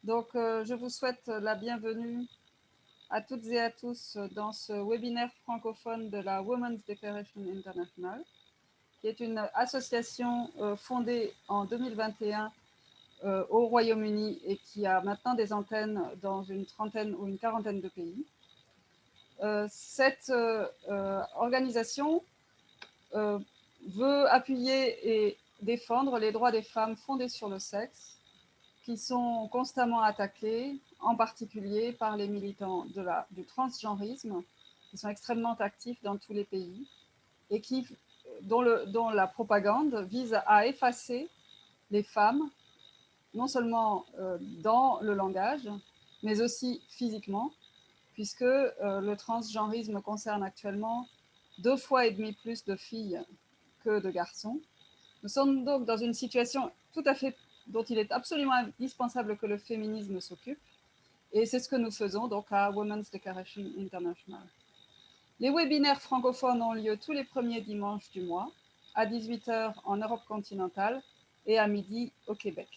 Donc, je vous souhaite la bienvenue à toutes et à tous dans ce webinaire francophone de la Women's Declaration International, qui est une association fondée en 2021 au Royaume-Uni et qui a maintenant des antennes dans une trentaine ou une quarantaine de pays. Cette organisation veut appuyer et défendre les droits des femmes fondés sur le sexe, qui sont constamment attaqués, en particulier par les militants du transgenrisme, qui sont extrêmement actifs dans tous les pays, et dont la propagande vise à effacer les femmes, non seulement dans le langage, mais aussi physiquement, puisque le transgenrisme concerne actuellement 2,5 fois plus de filles que de garçons. Nous sommes donc dans une situation tout à fait dont il est absolument indispensable que le féminisme s'occupe, et c'est ce que nous faisons donc à Women's Declaration International. Les webinaires francophones ont lieu tous les premiers dimanches du mois, à 18h en Europe continentale et à midi au Québec.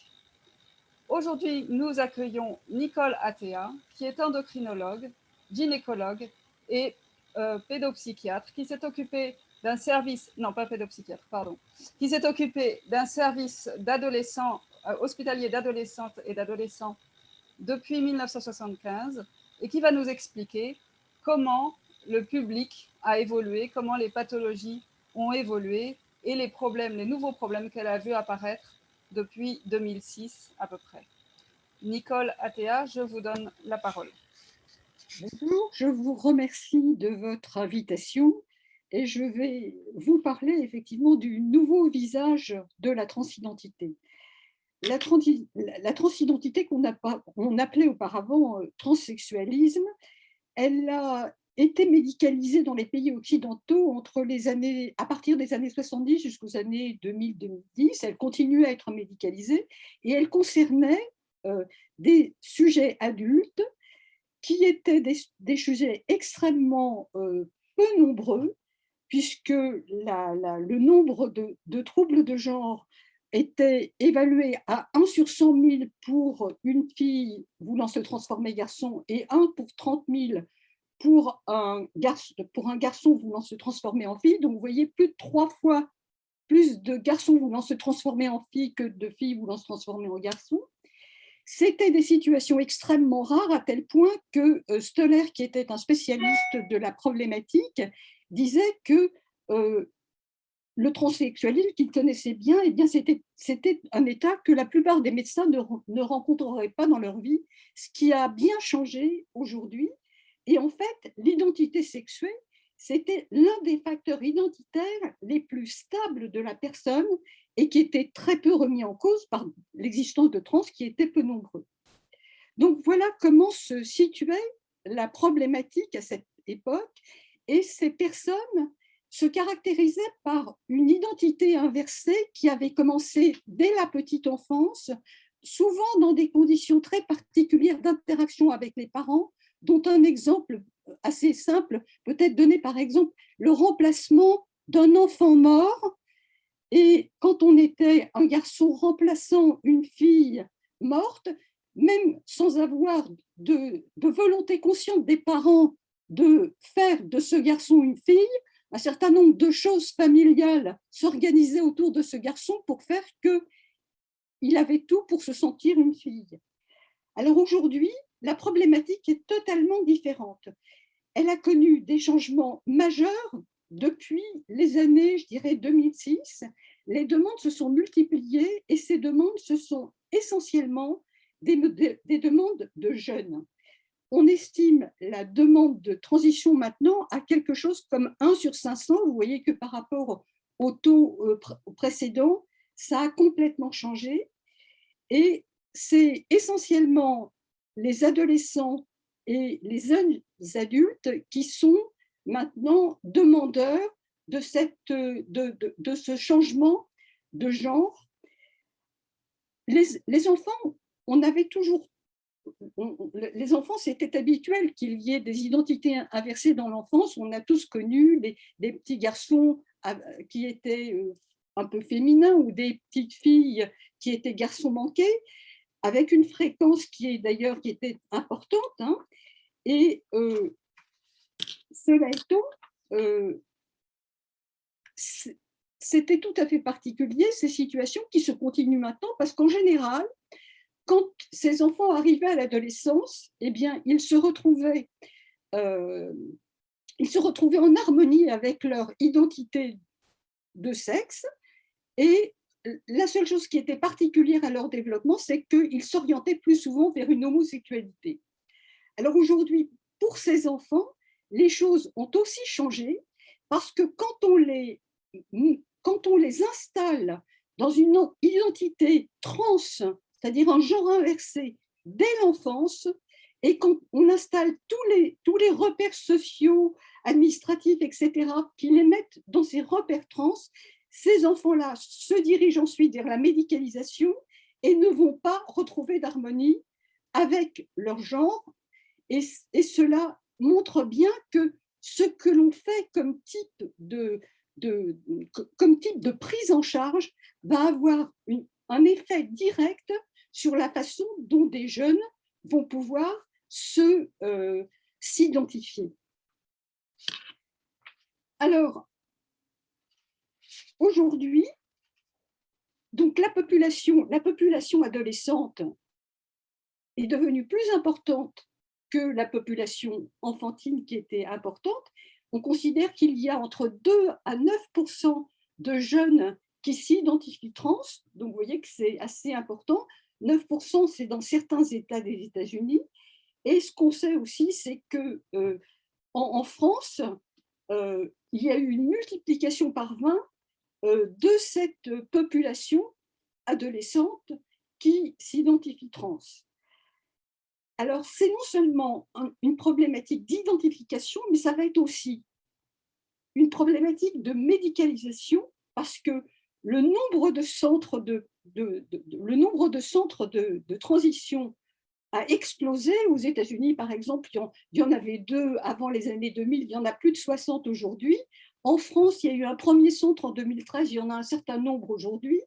Aujourd'hui, nous accueillons Nicole Attea, qui est endocrinologue, gynécologue et pédopsychiatre, qui s'est occupée d'un service, non pas pédopsychiatre, pardon, qui s'est occupée d'un service d'adolescents, hospitalier d'adolescentes et d'adolescents depuis 1975 et qui va nous expliquer comment le public a évolué, comment les pathologies ont évolué et les problèmes, les nouveaux problèmes qu'elle a vu apparaître depuis 2006 à peu près. Nicole Attea, je vous donne la parole. Bonjour, je vous remercie de votre invitation et je vais vous parler effectivement du nouveau visage de la transidentité. La transidentité qu'on appelait auparavant transsexualisme, elle a été médicalisée dans les pays occidentaux à partir des années 70 jusqu'aux années 2000-2010. Elle continue à être médicalisée et elle concernait des sujets adultes qui étaient des sujets extrêmement peu nombreux, puisque le nombre de troubles de genre était évalué à 1 sur 100 000 pour une fille voulant se transformer garçon et 1 pour 30 000 pour un garçon voulant se transformer en fille. Donc, vous voyez, plus de 3 fois plus de garçons voulant se transformer en fille que de filles voulant se transformer en garçon. C'était des situations extrêmement rares à tel point que Stoller, qui était un spécialiste de la problématique, disait que le transsexualisme qu'il connaissait bien, eh bien c'était un état que la plupart des médecins ne rencontreraient pas dans leur vie, ce qui a bien changé aujourd'hui. Et en fait, l'identité sexuée, c'était l'un des facteurs identitaires les plus stables de la personne et qui était très peu remis en cause par l'existence de trans qui étaient peu nombreux. Donc voilà comment se situait la problématique à cette époque, et ces personnes se caractérisaient par une identité inversée qui avait commencé dès la petite enfance, souvent dans des conditions très particulières d'interaction avec les parents, dont un exemple assez simple peut être donné par exemple le remplacement d'un enfant mort. Et quand on était un garçon remplaçant une fille morte, même sans avoir de volonté consciente des parents de faire de ce garçon une fille, un certain nombre de choses familiales s'organisaient autour de ce garçon pour faire qu'il avait tout pour se sentir une fille. Alors aujourd'hui, la problématique est totalement différente. Elle a connu des changements majeurs depuis les années, je dirais, 2006. Les demandes se sont multipliées et ces demandes, ce sont essentiellement des demandes de jeunes. On estime la demande de transition maintenant à quelque chose comme 1 sur 500. Vous voyez que par rapport au taux précédent, ça a complètement changé. Et c'est essentiellement les adolescents et les jeunes adultes qui sont maintenant demandeurs de ce changement de genre. Les enfants, on avait toujours, les enfants, c'était habituel qu'il y ait des identités inversées dans l'enfance. On a tous connu des petits garçons qui étaient un peu féminins ou des petites filles qui étaient garçons manqués. avec une fréquence qui est d'ailleurs qui était importante, hein, et cela étant, c'était tout à fait particulier, ces situations qui se continuent maintenant, parce qu'en général, quand ces enfants arrivaient à l'adolescence, eh bien, ils se retrouvaient en harmonie avec leur identité de sexe, et la seule chose qui était particulière à leur développement, c'est qu'ils s'orientaient plus souvent vers une homosexualité. Alors aujourd'hui, pour ces enfants, les choses ont aussi changé, parce que quand on les installe dans une identité trans, c'est-à-dire un genre inversé, dès l'enfance, et quand on installe tous les repères sociaux, administratifs, etc., qui les mettent dans ces repères trans, ces enfants-là se dirigent ensuite vers la médicalisation et ne vont pas retrouver d'harmonie avec leur genre. Et cela montre bien que ce que l'on fait comme type de prise en charge va avoir un effet direct sur la façon dont des jeunes vont pouvoir s'identifier. Alors, aujourd'hui, donc la population adolescente est devenue plus importante que la population enfantine qui était importante. On considère qu'il y a entre 2 à 9% de jeunes qui s'identifient trans, donc vous voyez que c'est assez important. 9%, c'est dans certains États des États-Unis. Et ce qu'on sait aussi, c'est que en France, il y a eu une multiplication par 20 de cette population adolescente qui s'identifie trans. Alors, c'est non seulement une problématique d'identification, mais ça va être aussi une problématique de médicalisation, parce que le nombre de centres de transition a explosé. Aux États-Unis, par exemple, il y en avait 2 avant les années 2000, il y en a plus de 60 aujourd'hui. En France, il y a eu un premier centre en 2013, il y en a un certain nombre aujourd'hui.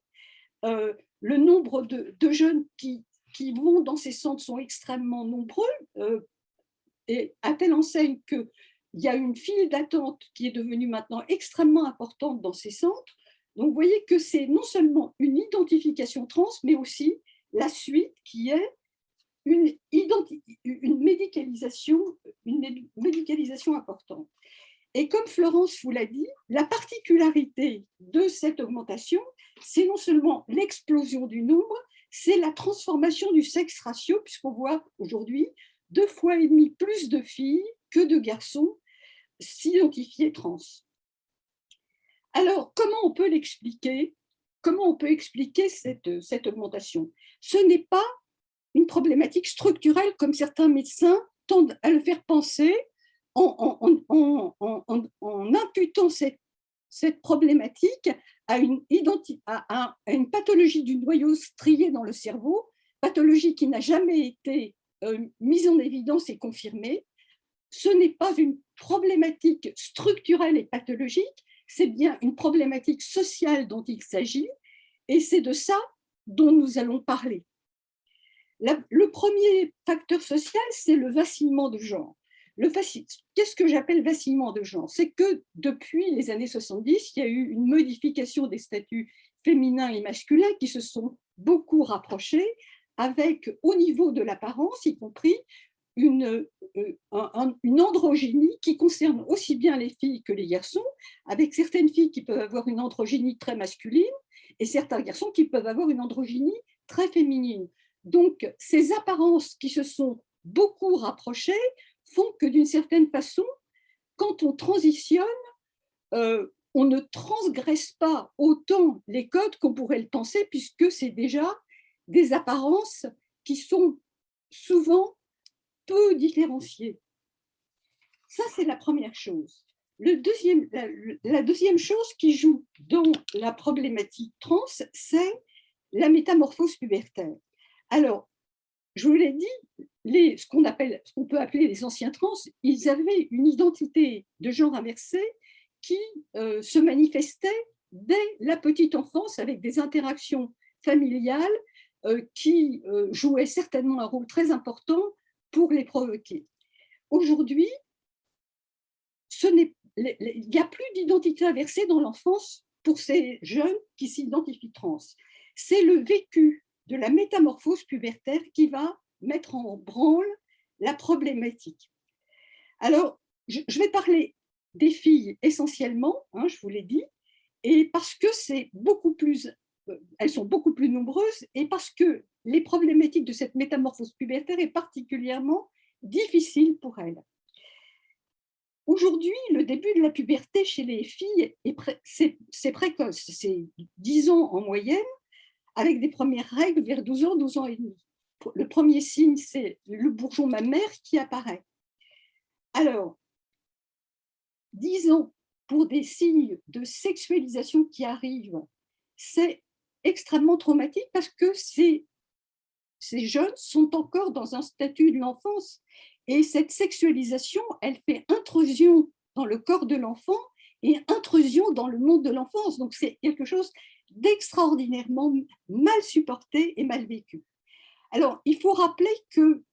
Le nombre de jeunes qui vont dans ces centres sont extrêmement nombreux, et à telle enseigne qu'il y a une file d'attente qui est devenue maintenant extrêmement importante dans ces centres. Donc, vous voyez que c'est non seulement une identification trans, mais aussi la suite qui est une médicalisation importante. Et comme Florence vous l'a dit, la particularité de cette augmentation, c'est non seulement l'explosion du nombre, c'est la transformation du sexe ratio, puisqu'on voit aujourd'hui 2,5 fois plus de filles que de garçons s'identifier trans. Alors, comment on peut l'expliquer? Comment on peut expliquer cette augmentation? Ce n'est pas une problématique structurelle comme certains médecins tendent à le faire penser en imputant cette problématique à une pathologie du noyau strié dans le cerveau, pathologie qui n'a jamais été mise en évidence et confirmée. Ce n'est pas une problématique structurelle et pathologique, c'est bien une problématique sociale dont il s'agit, et c'est de ça dont nous allons parler. Le premier facteur social, c'est le vacillement de genre. Qu'est-ce que j'appelle vacillement de genre? C'est que depuis les années 70, il y a eu une modification des statuts féminins et masculins qui se sont beaucoup rapprochés, avec, au niveau de l'apparence, y compris une androgynie qui concerne aussi bien les filles que les garçons, avec certaines filles qui peuvent avoir une androgynie très masculine et certains garçons qui peuvent avoir une androgynie très féminine. Donc, ces apparences qui se sont beaucoup rapprochées font que, d'une certaine façon, quand on transitionne, on ne transgresse pas autant les codes qu'on pourrait le penser, puisque c'est déjà des apparences qui sont souvent peu différenciées. Ça, c'est la première chose. La deuxième chose qui joue dans la problématique trans, c'est la métamorphose pubertaire. Alors, je vous l'ai dit, ce qu'on peut appeler les anciens trans, ils avaient une identité de genre inversé qui se manifestait dès la petite enfance avec des interactions familiales qui jouaient certainement un rôle très important pour les provoquer. Aujourd'hui, il n'y a plus d'identité inversée dans l'enfance pour ces jeunes qui s'identifient trans. C'est le vécu de la métamorphose pubertaire qui va mettre en branle la problématique. Alors, je vais parler des filles essentiellement, hein, je vous l'ai dit, et parce que elles sont beaucoup plus nombreuses et parce que les problématiques de cette métamorphose pubertaire est particulièrement difficile pour elles. Aujourd'hui, le début de la puberté chez les filles, c'est précoce, c'est 10 ans en moyenne, avec des premières règles vers 12 ans et demi. Le premier signe, c'est le bourgeon mammaire qui apparaît. Alors, 10 ans pour des signes de sexualisation qui arrivent, c'est extrêmement traumatique parce que ces jeunes sont encore dans un statut de l'enfance. Et cette sexualisation, elle fait intrusion dans le corps de l'enfant et intrusion dans le monde de l'enfance. Donc, c'est quelque chose d'extraordinairement mal supporté et mal vécu. Alors, il faut rappeler que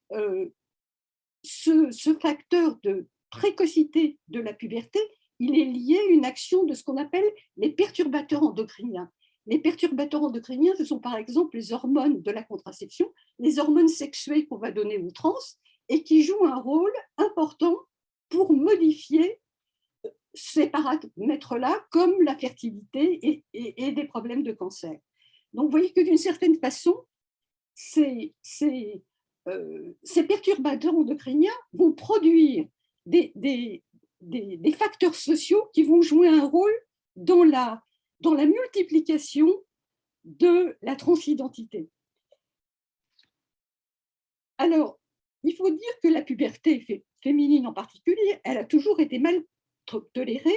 ce facteur de précocité de la puberté, il est lié à une action de ce qu'on appelle les perturbateurs endocriniens. Les perturbateurs endocriniens, ce sont par exemple les hormones de la contraception, les hormones sexuées qu'on va donner aux trans et qui jouent un rôle important pour modifier ces paramètres-là, comme la fertilité et des problèmes de cancer. Donc, vous voyez que d'une certaine façon, ces perturbateurs endocriniens vont produire des facteurs sociaux qui vont jouer un rôle dans la multiplication de la transidentité. Alors, il faut dire que la puberté féminine en particulier, elle a toujours été mal tolérée,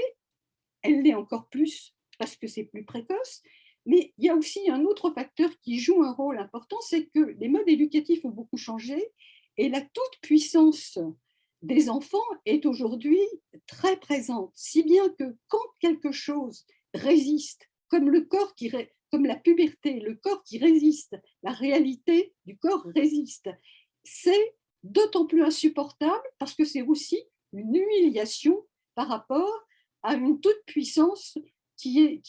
elle l'est encore plus parce que c'est plus précoce, mais il y a aussi un autre facteur qui joue un rôle important, c'est que les modes éducatifs ont beaucoup changé et la toute-puissance des enfants est aujourd'hui très présente, si bien que quand quelque chose résiste, comme comme la puberté, le corps qui résiste, la réalité du corps résiste, c'est d'autant plus insupportable parce que c'est aussi une humiliation par rapport à une toute-puissance qui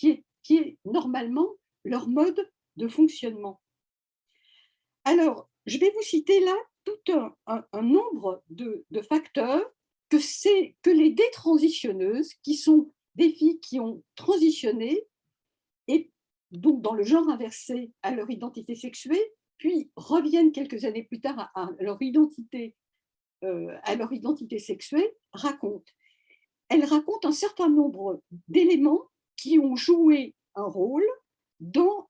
est normalement leur mode de fonctionnement. Alors, je vais vous citer là tout un nombre de facteurs que les détransitionneuses, qui sont des filles qui ont transitionné, et donc dans le genre inversé à leur identité sexuée, puis reviennent quelques années plus tard à leur identité sexuée, racontent. Elles racontent un certain nombre d'éléments qui ont joué un rôle dans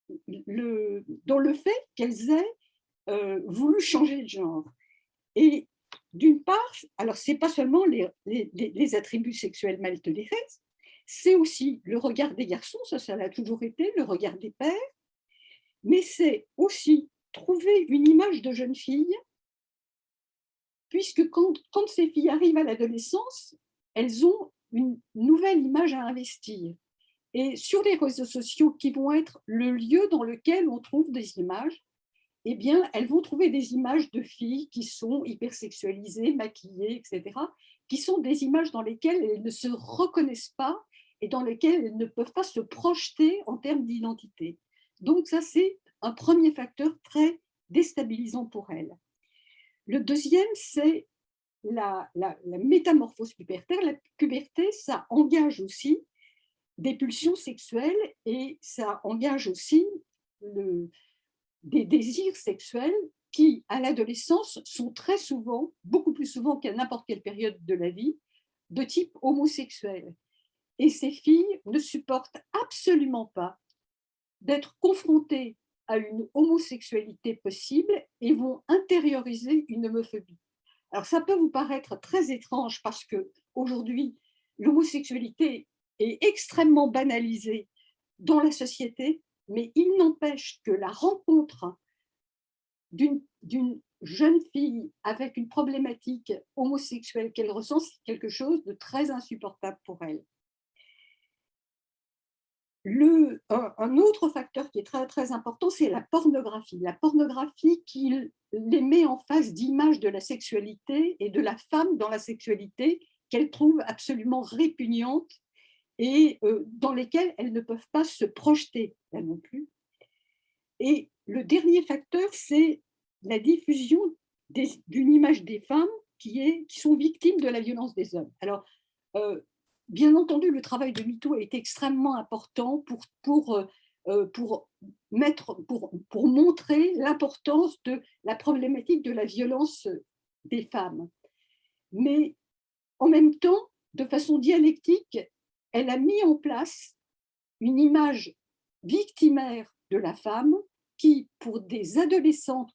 le fait qu'elles aient voulu changer de genre. Et d'une part, alors ce n'est pas seulement les attributs sexuels mal tolérés, c'est aussi le regard des garçons, ça l'a toujours été, le regard des pères, mais c'est aussi trouver une image de jeune fille, puisque quand ces filles arrivent à l'adolescence, elles ont une nouvelle image à investir. Et sur les réseaux sociaux, qui vont être le lieu dans lequel on trouve des images, eh bien, elles vont trouver des images de filles qui sont hypersexualisées, maquillées, etc., qui sont des images dans lesquelles elles ne se reconnaissent pas et dans lesquelles elles ne peuvent pas se projeter en termes d'identité. Donc ça, c'est un premier facteur très déstabilisant pour elles. Le deuxième, c'est la métamorphose pubertaire. La puberté, ça engage aussi des pulsions sexuelles et ça engage aussi des désirs sexuels qui, à l'adolescence, sont très souvent, beaucoup plus souvent qu'à n'importe quelle période de la vie, de type homosexuel. Et ces filles ne supportent absolument pas d'être confrontées à une homosexualité possible et vont intérioriser une homophobie. Alors ça peut vous paraître très étrange parce qu'aujourd'hui, l'homosexualité est extrêmement banalisée dans la société, mais il n'empêche que la rencontre d'une jeune fille avec une problématique homosexuelle qu'elle ressent, c'est quelque chose de très insupportable pour elle. Un autre facteur qui est très, très important, c'est la pornographie. La pornographie qui les met en face d'images de la sexualité et de la femme dans la sexualité qu'elles trouvent absolument répugnantes et dans lesquelles elles ne peuvent pas se projeter, là non plus. Et le dernier facteur, c'est la diffusion d'une image des femmes qui sont victimes de la violence des hommes. Alors, bien entendu, le travail de MeToo a été extrêmement important pour montrer l'importance de la problématique de la violence des femmes. Mais en même temps, de façon dialectique, elle a mis en place une image victimaire de la femme qui, pour des adolescentes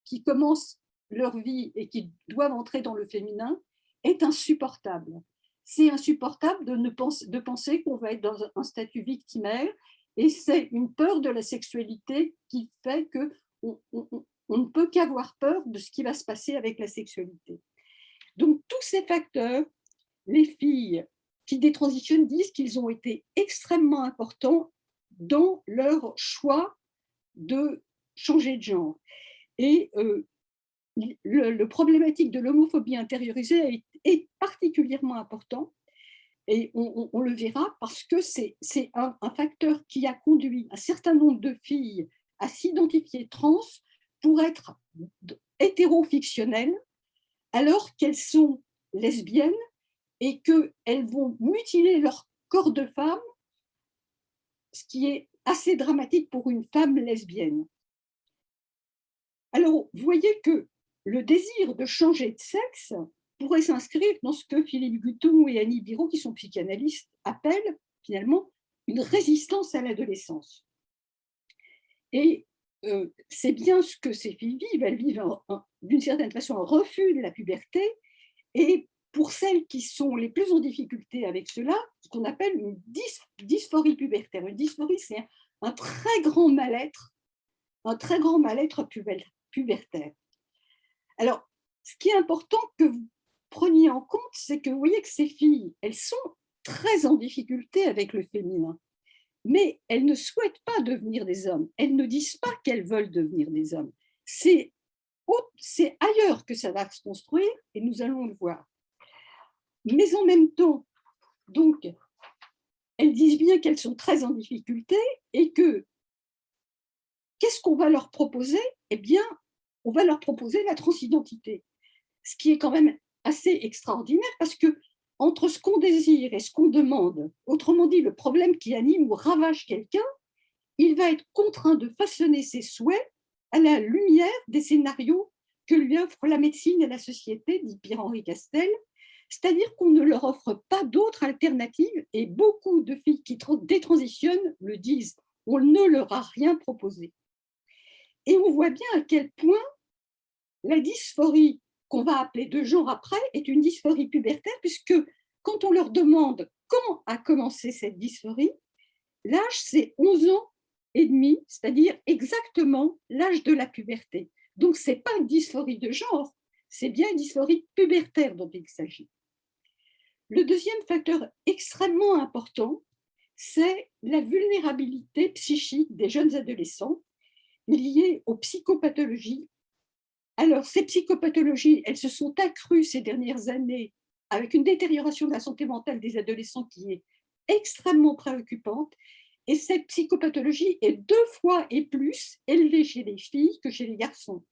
qui commencent leur vie et qui doivent entrer dans le féminin, est insupportable. C'est insupportable de penser qu'on va être dans un statut victimaire, et c'est une peur de la sexualité qui fait qu'on ne peut qu'avoir peur de ce qui va se passer avec la sexualité. Donc tous ces facteurs, les filles qui détransitionnent disent qu'ils ont été extrêmement importants dans leur choix de changer de genre. Et le problématique de l'homophobie intériorisée est particulièrement important, et on le verra parce que c'est un facteur qui a conduit un certain nombre de filles à s'identifier trans pour être hétérofictionnelles alors qu'elles sont lesbiennes et qu'elles vont mutiler leur corps de femme, ce qui est assez dramatique pour une femme lesbienne. Alors, vous voyez que le désir de changer de sexe pourrait s'inscrire dans ce que Philippe Gutton et Annie Biro, qui sont psychanalystes, appellent finalement une résistance à l'adolescence. Et c'est bien ce que ces filles vivent. Elles vivent d'une certaine façon un refus de la puberté, et pour celles qui sont les plus en difficulté avec cela, ce qu'on appelle une dysphorie pubertaire. Une dysphorie, c'est un très grand mal-être pubertaire. Alors, ce qui est important que vous preniez en compte, c'est que vous voyez que ces filles, elles sont très en difficulté avec le féminin, mais elles ne souhaitent pas devenir des hommes. Elles ne disent pas qu'elles veulent devenir des hommes. C'est ailleurs que ça va se construire, et nous allons le voir. Mais en même temps, donc, elles disent bien qu'elles sont très en difficulté et que qu'est-ce qu'on va leur proposer? Eh bien, on va leur proposer la transidentité, ce qui est quand même assez extraordinaire parce que entre ce qu'on désire et ce qu'on demande, autrement dit, le problème qui anime ou ravage quelqu'un, il va être contraint de façonner ses souhaits à la lumière des scénarios que lui offre la médecine et la société, dit Pierre-Henri Castel, c'est-à-dire qu'on ne leur offre pas d'autres alternatives, et beaucoup de filles qui détransitionnent le disent, on ne leur a rien proposé. Et on voit bien à quel point la dysphorie qu'on va appeler de genre après est une dysphorie pubertaire, puisque quand on leur demande quand a commencé cette dysphorie, l'âge c'est 11 ans et demi, c'est-à-dire exactement l'âge de la puberté. Donc ce n'est pas une dysphorie de genre, c'est bien une dysphorie pubertaire dont il s'agit. Le deuxième facteur extrêmement important, c'est la vulnérabilité psychique des jeunes adolescents liées aux psychopathologies. Alors, ces psychopathologies, elles se sont accrues ces dernières années avec une détérioration de la santé mentale des adolescents qui est extrêmement préoccupante. Et cette psychopathologie est 2 fois et plus élevée chez les filles que chez les garçons.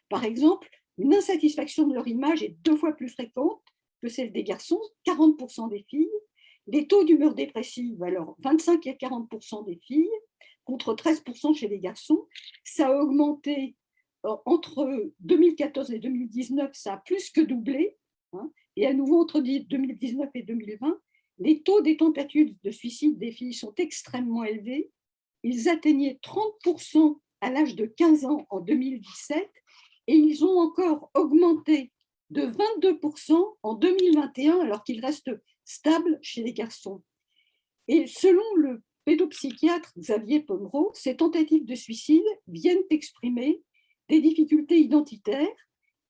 Par exemple, une insatisfaction de leur image est 2 fois plus fréquente que celle des garçons, 40% des filles. Les taux d'humeur dépressive, alors 25 à 40% des filles, contre 13% chez les garçons. Ça a augmenté entre 2014 et 2019, ça a plus que doublé. Et à nouveau, entre 2019 et 2020, les taux des tentatives de suicide des filles sont extrêmement élevés. Ils atteignaient 30% à l'âge de 15 ans en 2017, et ils ont encore augmenté de 22% en 2021, alors qu'ils restent stables chez les garçons. Et selon le pédopsychiatre Xavier Pomeroy, ces tentatives de suicide viennent exprimer des difficultés identitaires,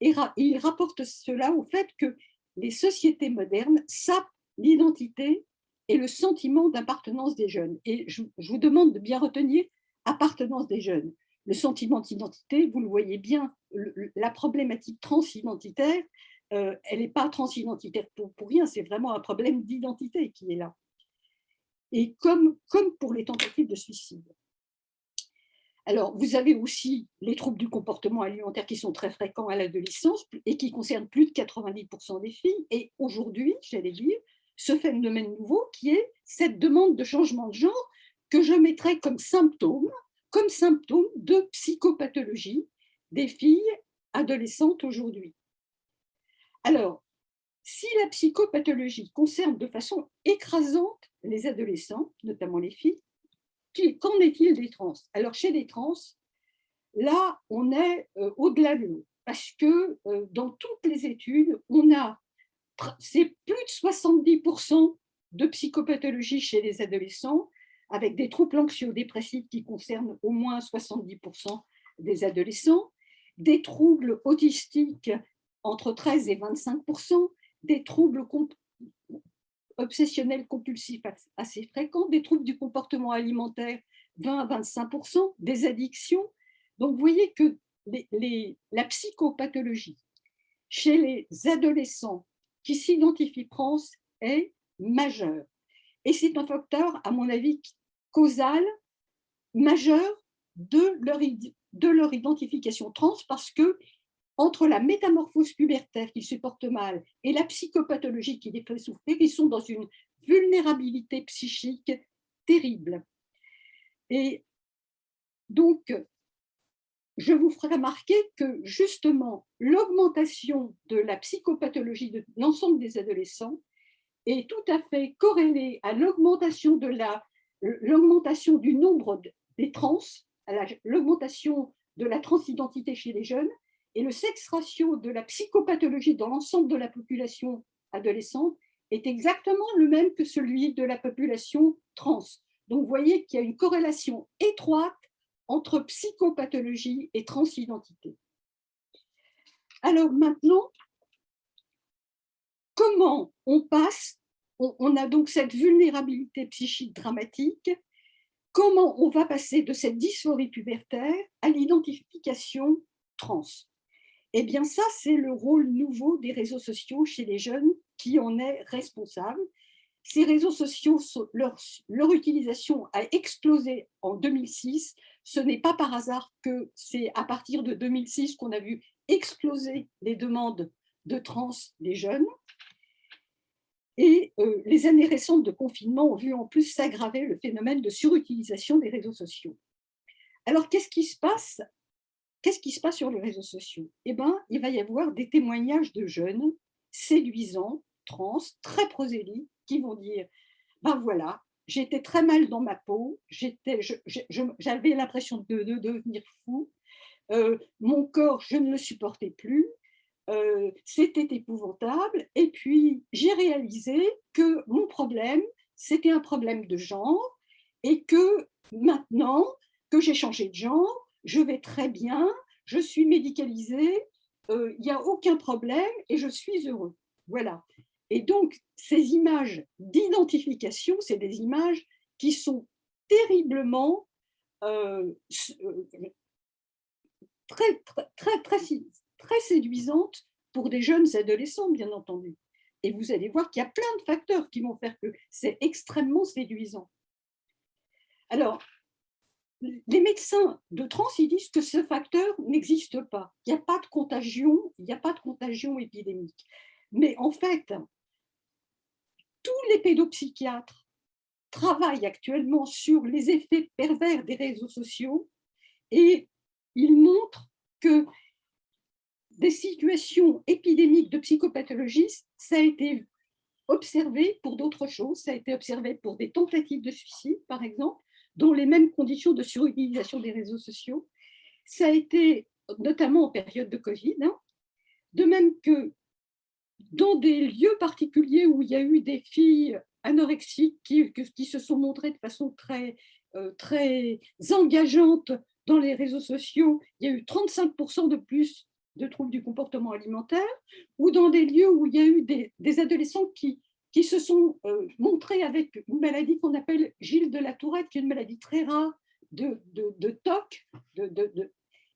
et il rapporte cela au fait que les sociétés modernes sapent l'identité et le sentiment d'appartenance des jeunes. Et je vous demande de bien retenir appartenance des jeunes. Le sentiment d'identité, vous le voyez bien, la problématique transidentitaire, elle n'est pas transidentitaire pour rien, c'est vraiment un problème d'identité qui est là. Et comme pour les tentatives de suicide. Alors, vous avez aussi les troubles du comportement alimentaire qui sont très fréquents à l'adolescence et qui concernent plus de 90% des filles. Et aujourd'hui, j'allais dire, ce phénomène nouveau qui est cette demande de changement de genre que je mettrais comme symptôme de psychopathologie des filles adolescentes aujourd'hui. Alors, si la psychopathologie concerne de façon écrasante les adolescents, notamment les filles, qu'en est-il des trans? Alors, chez les trans, là, on est au-delà de l'eau, parce que dans toutes les études, c'est plus de 70% de psychopathologie chez les adolescents, avec des troubles anxio-dépressifs qui concernent au moins 70% des adolescents, des troubles autistiques entre 13 et 25%, des troubles obsessionnels compulsifs assez fréquents, des troubles du comportement alimentaire 20 à 25%, des addictions. Donc, vous voyez que la psychopathologie chez les adolescents qui s'identifient trans est majeure. Et c'est un facteur, à mon avis, causal majeur de leur identification trans, parce que entre la métamorphose pubertaire qu'ils supportent mal et la psychopathologie qui les fait souffrir, ils sont dans une vulnérabilité psychique terrible. Et donc, je vous ferai remarquer que justement, l'augmentation de la psychopathologie de l'ensemble des adolescents est tout à fait corrélée à l'augmentation du nombre des trans, à l'augmentation de la transidentité chez les jeunes, et le sexe ratio de la psychopathologie dans l'ensemble de la population adolescente est exactement le même que celui de la population trans. Donc, vous voyez qu'il y a une corrélation étroite entre psychopathologie et transidentité. Alors maintenant, comment on passe, on a donc cette vulnérabilité psychique dramatique, comment on va passer de cette dysphorie pubertaire à l'identification trans? Eh bien ça, c'est le rôle nouveau des réseaux sociaux chez les jeunes qui en est responsable. Ces réseaux sociaux, leur utilisation a explosé en 2006. Ce n'est pas par hasard que c'est à partir de 2006 qu'on a vu exploser les demandes de trans des jeunes. Et les années récentes de confinement ont vu en plus s'aggraver le phénomène de surutilisation des réseaux sociaux. Alors, qu'est-ce qui se passe sur les réseaux sociaux? Eh bien, il va y avoir des témoignages de jeunes séduisants, trans, très prosélytes, qui vont dire « ben voilà, j'étais très mal dans ma peau, j'avais l'impression de devenir fou, mon corps, je ne le supportais plus, c'était épouvantable, et puis j'ai réalisé que mon problème, c'était un problème de genre, et que maintenant que j'ai changé de genre, je vais très bien, je suis médicalisée, il n'y a aucun problème et je suis heureux. » Voilà. Et donc, ces images d'identification, c'est des images qui sont terriblement très séduisantes pour des jeunes adolescents, bien entendu. Et vous allez voir qu'il y a plein de facteurs qui vont faire que c'est extrêmement séduisant. Alors, les médecins de trans, ils disent que ce facteur n'existe pas. Il n'y a pas de contagion épidémique. Mais en fait, tous les pédopsychiatres travaillent actuellement sur les effets pervers des réseaux sociaux et ils montrent que des situations épidémiques de psychopathologie, ça a été observé pour d'autres choses, ça a été observé pour des tentatives de suicide, par exemple, dans les mêmes conditions de surutilisation des réseaux sociaux. Ça a été notamment en période de Covid, de même que dans des lieux particuliers où il y a eu des filles anorexiques qui se sont montrées de façon très engageante dans les réseaux sociaux, il y a eu 35% de plus de troubles du comportement alimentaire, ou dans des lieux où il y a eu des adolescents qui qui se sont montrés avec une maladie qu'on appelle Gilles de la Tourette, qui est une maladie très rare de TOC.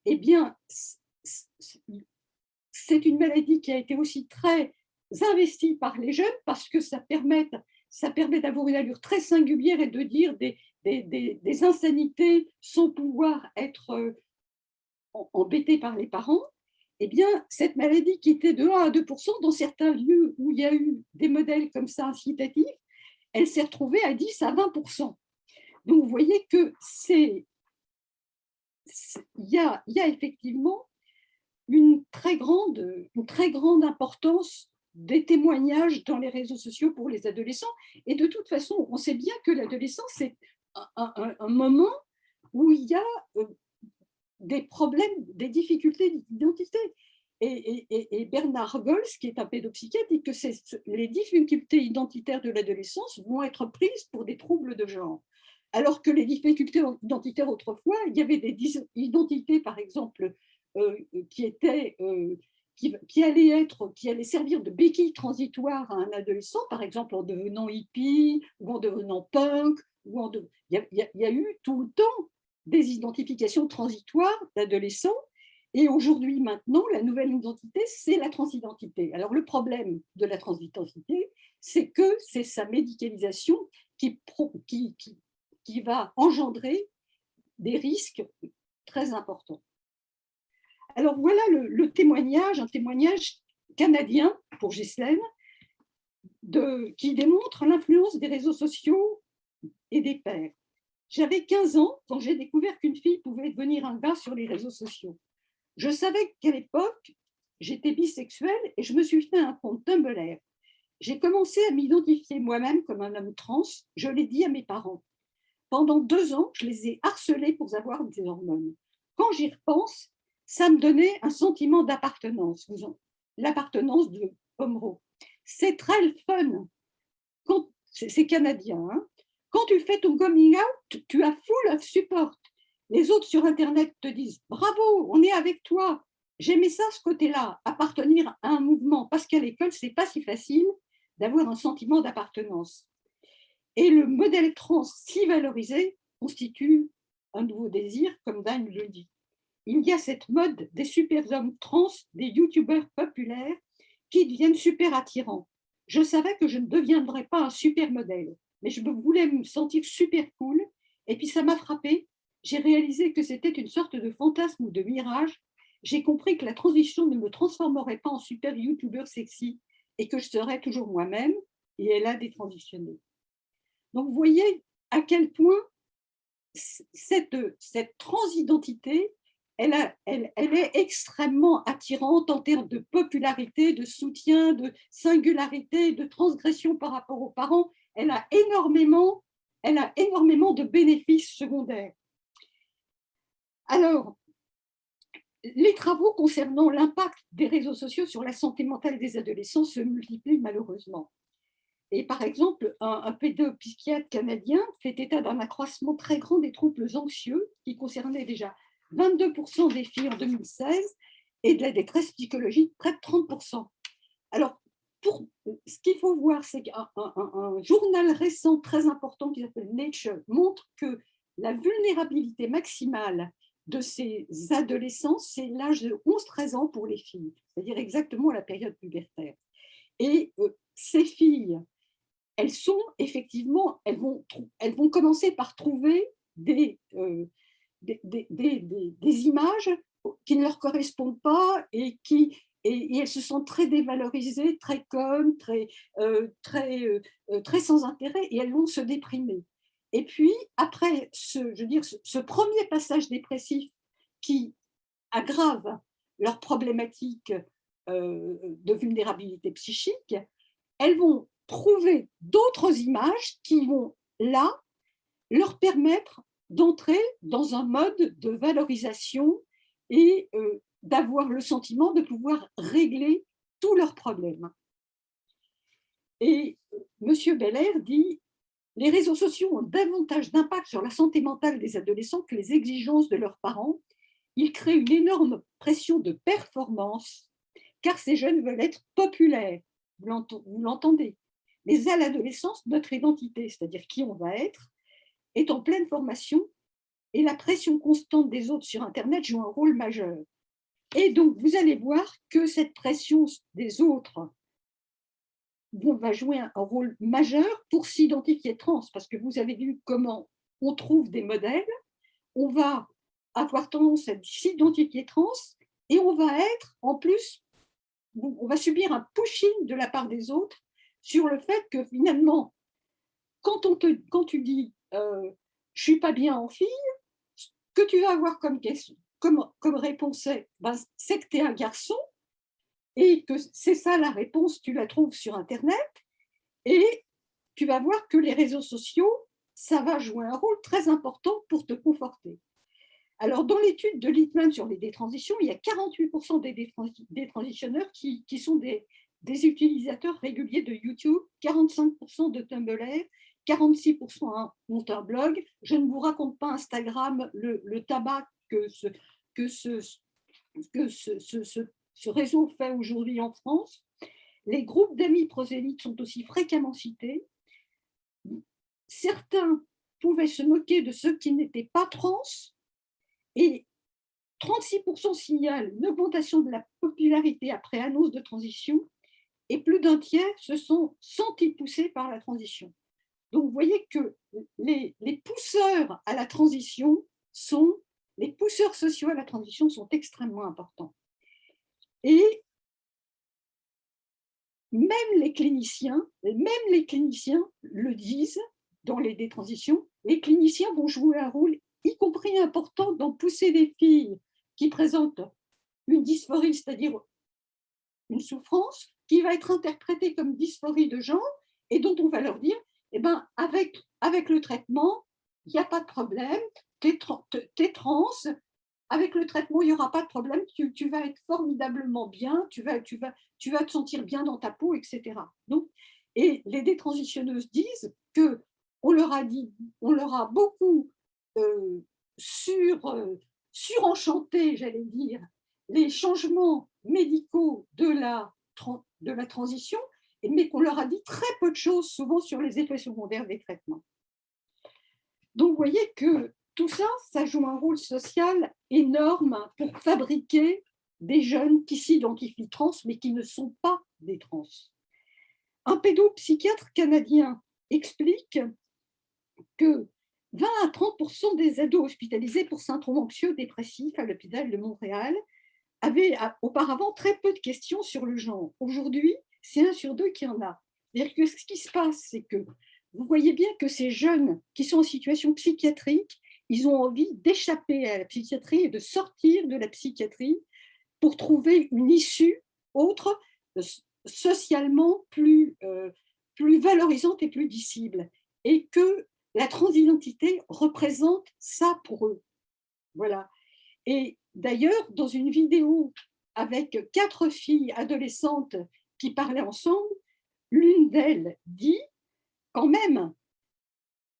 Eh bien, c'est une maladie qui a été aussi très investie par les jeunes parce que ça permet d'avoir une allure très singulière et de dire des insanités sans pouvoir être embêtée par les parents. Eh bien, cette maladie qui était de 1 à 2%, dans certains lieux où il y a eu des modèles comme ça incitatifs, elle s'est retrouvée à 10 à 20%. Donc, vous voyez que il y a effectivement une très grande importance des témoignages dans les réseaux sociaux pour les adolescents. Et de toute façon, on sait bien que l'adolescence, c'est un moment où il y a des problèmes, des difficultés d'identité. Et Bernard Gols, qui est un pédopsychiatre, dit que les difficultés identitaires de l'adolescence vont être prises pour des troubles de genre. Alors que les difficultés identitaires autrefois, il y avait des identités, par exemple, qui allaient servir de béquille transitoire à un adolescent, par exemple en devenant hippie ou en devenant punk. Il y a eu tout le temps des identifications transitoires d'adolescents. Et aujourd'hui, maintenant, la nouvelle identité, c'est la transidentité. Alors, le problème de la transidentité, c'est que c'est sa médicalisation qui va engendrer des risques très importants. Alors, voilà le témoignage, un témoignage canadien pour Ghislaine, qui démontre l'influence des réseaux sociaux et des pairs. J'avais 15 ans quand j'ai découvert qu'une fille pouvait devenir un gars sur les réseaux sociaux. Je savais qu'à l'époque, j'étais bisexuelle et je me suis fait un compte Tumblr. J'ai commencé à m'identifier moi-même comme un homme trans, je l'ai dit à mes parents. Pendant 2 ans, je les ai harcelés pour avoir des hormones. Quand j'y repense, ça me donnait un sentiment d'appartenance, l'appartenance de Pomero. C'est très fun. C'est canadien. Hein. Quand tu fais ton coming out, tu as full of support. Les autres sur Internet te disent « Bravo, on est avec toi ». J'aimais ça, ce côté-là, appartenir à un mouvement, parce qu'à l'école, ce n'est pas si facile d'avoir un sentiment d'appartenance. Et le modèle trans si valorisé constitue un nouveau désir, comme Dan le dit. Il y a cette mode des super-hommes trans, des youtubeurs populaires qui deviennent super attirants. Je savais que je ne deviendrais pas un super modèle, mais je voulais me sentir super cool. Et puis ça m'a frappée. J'ai réalisé que c'était une sorte de fantasme ou de mirage. J'ai compris que la transition ne me transformerait pas en super youtubeur sexy et que je serais toujours moi-même. Et elle a détransitionné. Donc, vous voyez à quel point cette transidentité, elle est extrêmement attirante en termes de popularité, de soutien, de singularité, de transgression par rapport aux parents. Elle a énormément de bénéfices secondaires. Alors, les travaux concernant l'impact des réseaux sociaux sur la santé mentale des adolescents se multiplient malheureusement. Et par exemple, un pédopsychiatre canadien fait état d'un accroissement très grand des troubles anxieux qui concernaient déjà 22% des filles en 2016 et de la détresse psychologique près de 30%. Alors, ce qu'il faut voir, c'est qu'un journal récent très important qui s'appelle Nature montre que la vulnérabilité maximale de ces adolescents, c'est l'âge de 11-13 ans pour les filles, c'est-à-dire exactement la période pubertaire. Et ces filles, elles vont commencer par trouver des images qui ne leur correspondent pas et elles se sentent très dévalorisées, très connes, très sans intérêt, et elles vont se déprimer. Et puis, après ce premier passage dépressif qui aggrave leur problématique de vulnérabilité psychique, elles vont trouver d'autres images qui vont, là, leur permettre d'entrer dans un mode de valorisation et d'avoir le sentiment de pouvoir régler tous leurs problèmes. Et M. Belair dit « Les réseaux sociaux ont davantage d'impact sur la santé mentale des adolescents que les exigences de leurs parents. Ils créent une énorme pression de performance, car ces jeunes veulent être populaires. » Vous l'entendez. Mais à l'adolescence, notre identité, c'est-à-dire qui on va être, est en pleine formation et la pression constante des autres sur Internet joue un rôle majeur. Et donc, vous allez voir que cette pression des autres va jouer un rôle majeur pour s'identifier trans, parce que vous avez vu comment on trouve des modèles, on va avoir tendance à s'identifier trans, et on va être, en plus, on va subir un pushing de la part des autres sur le fait que finalement, quand tu dis je suis pas bien en fille, ce que tu vas avoir comme réponse, c'est que tu es un garçon, et que c'est ça la réponse, tu la trouves sur Internet, et tu vas voir que les réseaux sociaux, ça va jouer un rôle très important pour te conforter. Alors, dans l'étude de Littman sur les détransitions, il y a 48% des détransitionneurs qui sont des utilisateurs réguliers de YouTube, 45% de Tumblr, 46% ont un blog. Je ne vous raconte pas Instagram, le tabac que ce réseau fait aujourd'hui en France. Les groupes d'amis prosélytes sont aussi fréquemment cités. Certains pouvaient se moquer de ceux qui n'étaient pas trans, et 36% signalent une augmentation de la popularité après annonce de transition, et plus d'un tiers se sont sentis poussés par la transition. Donc, vous voyez que les pousseurs à la transition les pousseurs sociaux à la transition sont extrêmement importants. Et même les cliniciens le disent dans les détransitions, les cliniciens vont jouer un rôle y compris important dans pousser les filles qui présentent une dysphorie, c'est-à-dire une souffrance, qui va être interprétée comme dysphorie de genre, et dont on va leur dire, eh ben, avec le traitement, il n'y a pas de problème, t'es trans, avec le traitement, il n'y aura pas de problème, tu vas être formidablement bien, tu vas te sentir bien dans ta peau, etc. Donc, et les détransitionneuses disent qu'on leur a beaucoup surenchanté, j'allais dire, les changements médicaux de la transition, mais qu'on leur a dit très peu de choses, souvent sur les effets secondaires des traitements. Donc, vous voyez que tout ça, ça joue un rôle social énorme pour fabriquer des jeunes qui s'identifient trans, mais qui ne sont pas des trans. Un pédopsychiatre canadien explique que 20 à 30% des ados hospitalisés pour syndrome anxieux-dépressif à l'hôpital de Montréal avaient auparavant très peu de questions sur le genre. Aujourd'hui, c'est 1 sur 2 qui en a. C'est-à-dire que ce qui se passe, c'est que vous voyez bien que ces jeunes qui sont en situation psychiatrique, ils ont envie d'échapper à la psychiatrie et de sortir de la psychiatrie pour trouver une issue autre, socialement plus valorisante et plus dissible. Et que la transidentité représente ça pour eux. Voilà. Et d'ailleurs, dans une vidéo avec 4 filles adolescentes qui parlaient ensemble, l'une d'elles dit quand même,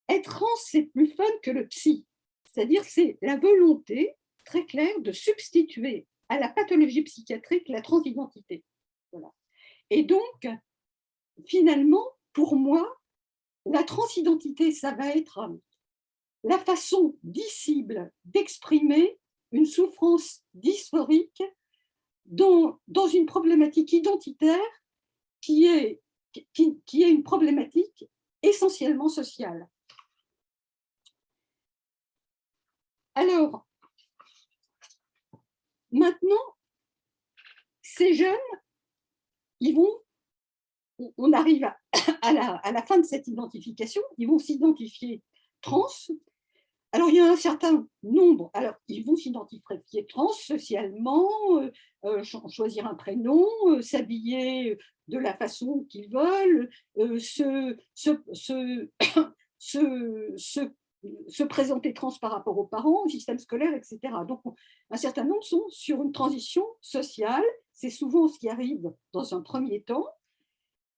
être trans, c'est plus fun que le psy. C'est-à-dire, c'est la volonté très claire de substituer à la pathologie psychiatrique la transidentité. Voilà. Et donc, finalement, pour moi, la transidentité, ça va être la façon dissible d'exprimer une souffrance dysphorique dans une problématique identitaire qui est une problématique essentiellement sociale. Alors, maintenant, ces jeunes, on arrive à la fin de cette identification, ils vont s'identifier trans. Alors, il y a un certain nombre, alors ils vont s'identifier trans socialement, choisir un prénom, s'habiller de la façon qu'ils veulent, se présenter trans par rapport aux parents, au système scolaire, etc. Donc, un certain nombre sont sur une transition sociale, c'est souvent ce qui arrive dans un premier temps,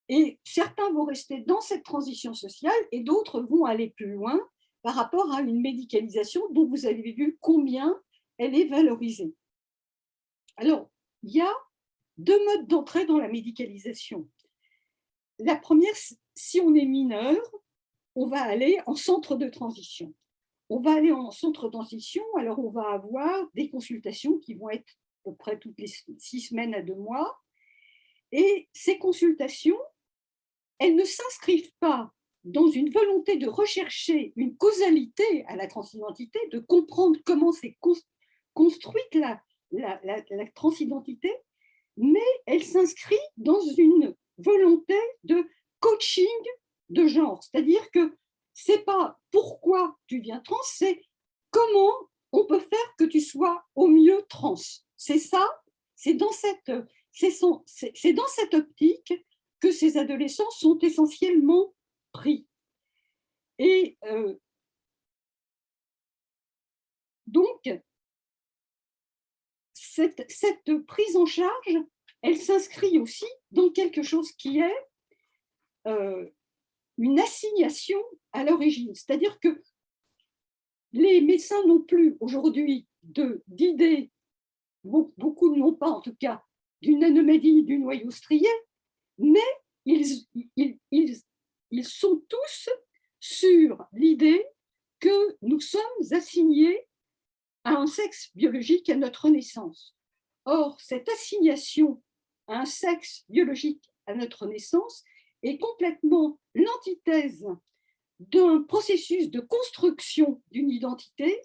et certains vont rester dans cette transition sociale et d'autres vont aller plus loin par rapport à une médicalisation dont vous avez vu combien elle est valorisée. Alors, il y a 2 modes d'entrée dans la médicalisation. La première, si on est mineur, on va aller en centre de transition. On va aller en centre de transition, alors on va avoir des consultations qui vont être à peu près toutes les 6 semaines à 2 mois. Et ces consultations, elles ne s'inscrivent pas dans une volonté de rechercher une causalité à la transidentité, de comprendre comment s'est construite la transidentité, mais elle s'inscrit dans une volonté de coaching de genre. C'est-à-dire que ce n'est pas pourquoi tu viens trans, c'est comment on peut faire que tu sois au mieux trans. C'est ça, c'est dans cette optique que ces adolescents sont essentiellement pris. Et donc, cette prise en charge, elle s'inscrit aussi dans quelque chose qui est une assignation à l'origine. C'est-à-dire que les médecins n'ont plus aujourd'hui d'idées, beaucoup n'ont pas en tout cas, d'une anomalie du noyau strié, mais ils sont tous sur l'idée que nous sommes assignés à un sexe biologique à notre naissance. Or, cette assignation à un sexe biologique à notre naissance est complètement l'antithèse d'un processus de construction d'une identité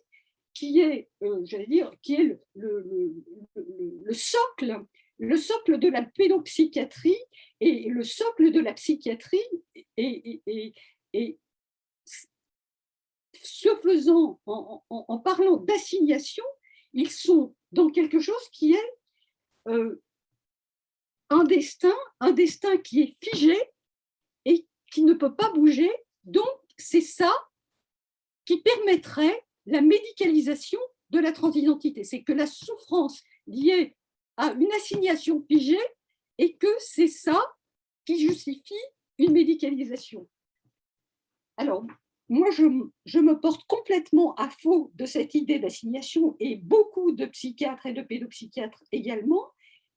qui est, j'allais dire, qui est le socle de la pédopsychiatrie et le socle de la psychiatrie. Et ce faisant, en parlant d'assignation, ils sont dans quelque chose qui est un destin qui est figé et qui ne peut pas bouger. Donc, c'est ça qui permettrait la médicalisation de la transidentité. C'est que la souffrance liée à une assignation figée et que c'est ça qui justifie une médicalisation. Alors, moi, je me porte complètement à faux de cette idée d'assignation et beaucoup de psychiatres et de pédopsychiatres également.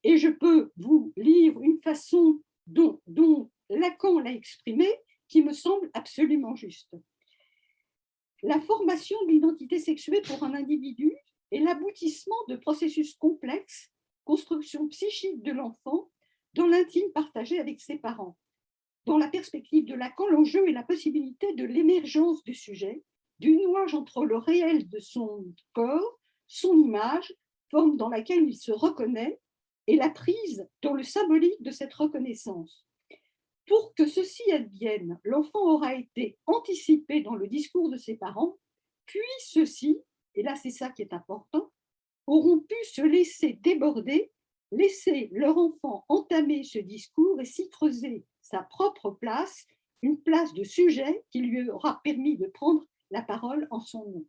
Et je peux vous lire une façon dont Lacan l'a exprimé qui me semble absolument juste. La formation de l'identité sexuée pour un individu est l'aboutissement de processus complexes, construction psychique de l'enfant, dans l'intime partagé avec ses parents. Dans la perspective de Lacan, l'enjeu est la possibilité de l'émergence du sujet, du nouage entre le réel de son corps, son image, forme dans laquelle il se reconnaît, et la prise dans le symbolique de cette reconnaissance. Pour que ceci advienne, l'enfant aura été anticipé dans le discours de ses parents, puis ceux-ci, et là c'est ça qui est important, auront pu se laisser déborder, laisser leur enfant entamer ce discours et s'y creuser sa propre place, une place de sujet qui lui aura permis de prendre la parole en son nom.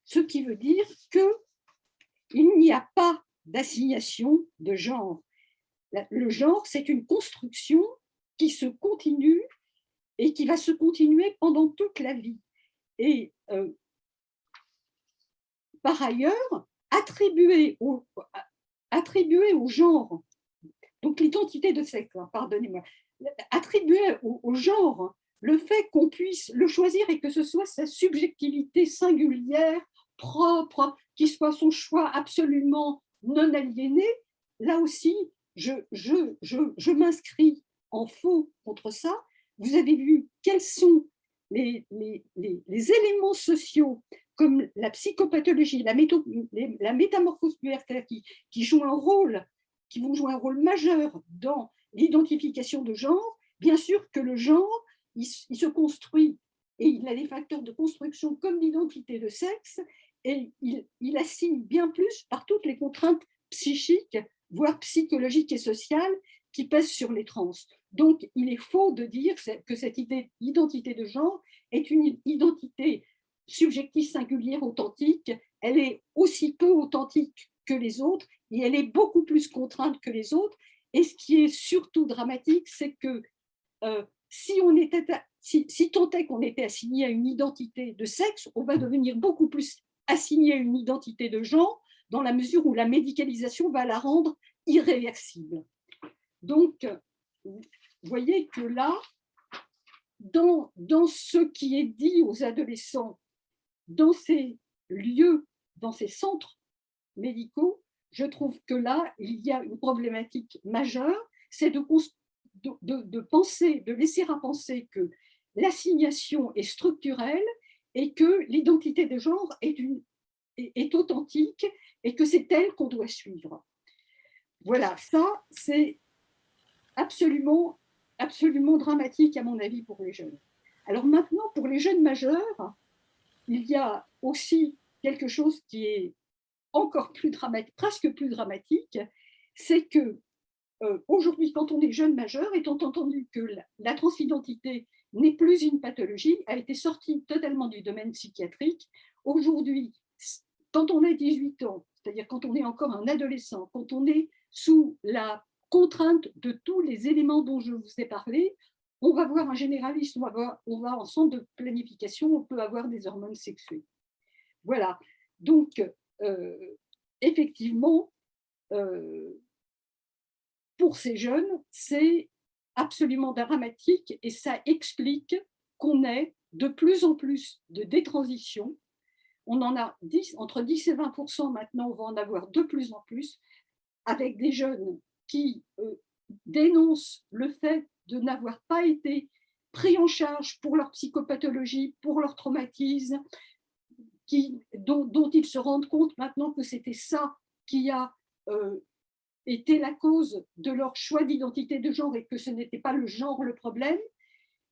Ce qui veut dire qu'il n'y a pas d'assignation de genre. Le genre, c'est une construction qui se continue et qui va se continuer pendant toute la vie. Et par ailleurs, attribuer au genre, donc l'identité de sexe, pardonnez-moi, attribuer au genre le fait qu'on puisse le choisir et que ce soit sa subjectivité singulière, propre, qui soit son choix absolument non aliéné, là aussi, je m'inscris en faux contre ça. Vous avez vu quels sont les éléments sociaux comme la psychopathologie, la métamorphose pubertaire qui vont jouer un rôle majeur dans l'identification de genre. Bien sûr que le genre, il se construit et il a des facteurs de construction comme l'identité de sexe et il assigne bien plus par toutes les contraintes psychiques, voire psychologiques et sociales qui pèsent sur les trans. Donc, il est faux de dire que cette identité de genre est une identité subjective, singulière, authentique. Elle est aussi peu authentique que les autres et elle est beaucoup plus contrainte que les autres. Et ce qui est surtout dramatique, c'est que si tant est qu'on était assigné à une identité de sexe, on va devenir beaucoup plus assigné à une identité de genre dans la mesure où la médicalisation va la rendre irréversible. Donc, vous voyez que là, dans ce qui est dit aux adolescents, dans ces lieux, dans ces centres médicaux, je trouve que là, il y a une problématique majeure, c'est de penser, de laisser à penser que l'assignation est structurelle et que l'identité de genre est authentique et que c'est elle qu'on doit suivre. Voilà, ça, c'est absolument, absolument dramatique, à mon avis, pour les jeunes. Alors maintenant, pour les jeunes majeurs, il y a aussi quelque chose qui est encore plus dramatique, presque plus dramatique, c'est que aujourd'hui, quand on est jeune majeur, étant entendu que la transidentité n'est plus une pathologie, a été sortie totalement du domaine psychiatrique. Aujourd'hui, quand on a 18 ans, c'est-à-dire quand on est encore un adolescent, quand on est sous la contrainte de tous les éléments dont je vous ai parlé, on va voir un généraliste, on va en centre de planification, on peut avoir des hormones sexuées. Voilà. Donc, effectivement, pour ces jeunes, c'est absolument dramatique et ça explique qu'on ait de plus en plus de détransitions. On en a entre 10 et 20% maintenant, on va en avoir de plus en plus, avec des jeunes qui dénoncent le fait de n'avoir pas été pris en charge pour leur psychopathologie, pour leur traumatisme, dont ils se rendent compte maintenant que c'était ça qui a été la cause de leur choix d'identité de genre et que ce n'était pas le genre le problème.